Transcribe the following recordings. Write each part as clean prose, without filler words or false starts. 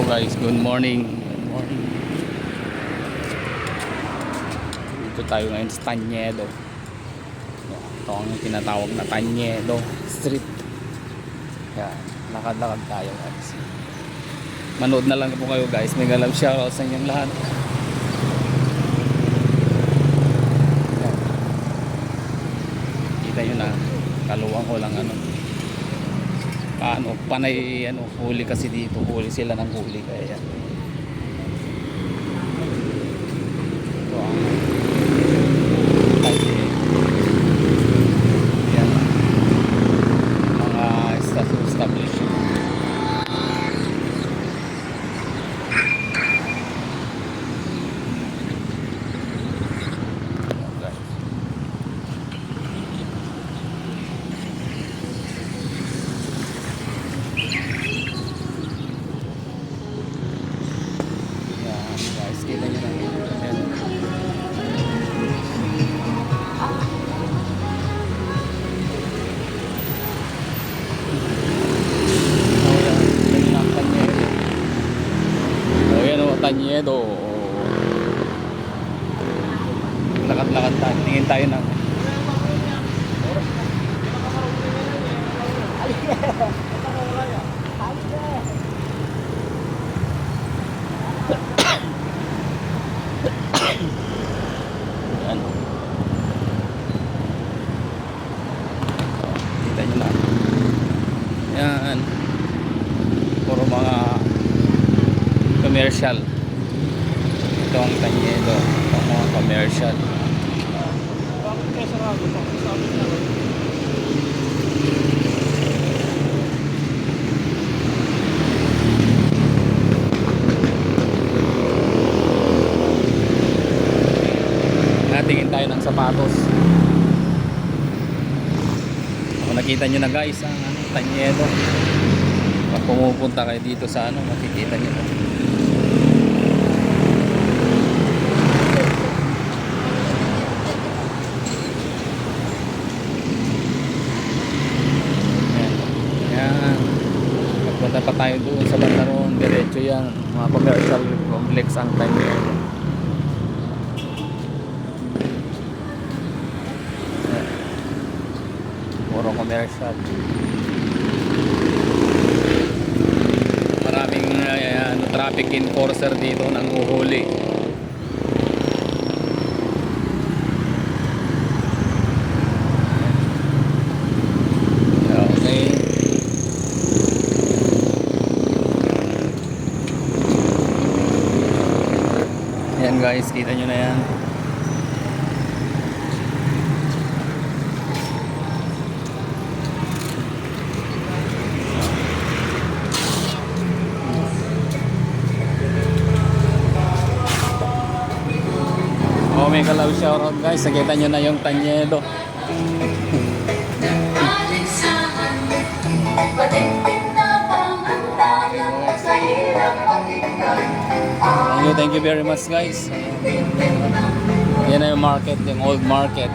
Guys, good morning. Good morning. Dito tayo ngayon sa Tanyedo. Ito ang tinatawag na Tanyedo Street. Yan, lakad-lakad tayo guys. Manood na lang po kayo guys. May galab shoutout sa inyong lahat. Yan. Kita nyo na, kaluwang ko lang panay huli kasi dito, huli sila ng huli kaya yan. Ito ang yan, mga establishment. Kita nyo lang yun. Ayan. Ayan o, Tanyedo. Lakad-lakad tayo. Tingin tayo ng yan. Kita nyo na yan, puro mga commercial. Ito ang Tanyedo, itong mga commercial. Tingin tayo ng sapatos. Kung nakita nyo na guys ang Tanyedo, pag pumupunta kayo dito sa makikita nyo na. Yan. Pagpunta pa tayo doon sa Bandaron, diretso yan, mga commercial complex ang Tanyedo. Puro commercial. Maraming traffic enforcer dito nang uhuli. Okay. Ayan guys, kita nyo na yan. May kalaw shoutout guys, nakita nyo na yung Tanyedo. Thank you very much guys. Yan na yung market, yung old market.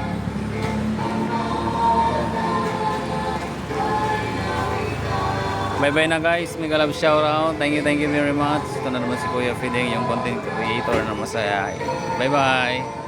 Bye bye na guys, may kalab shoutout. Thank you very much. Ito na naman si Kuya Fideng, yung content creator na masaya. Bye bye.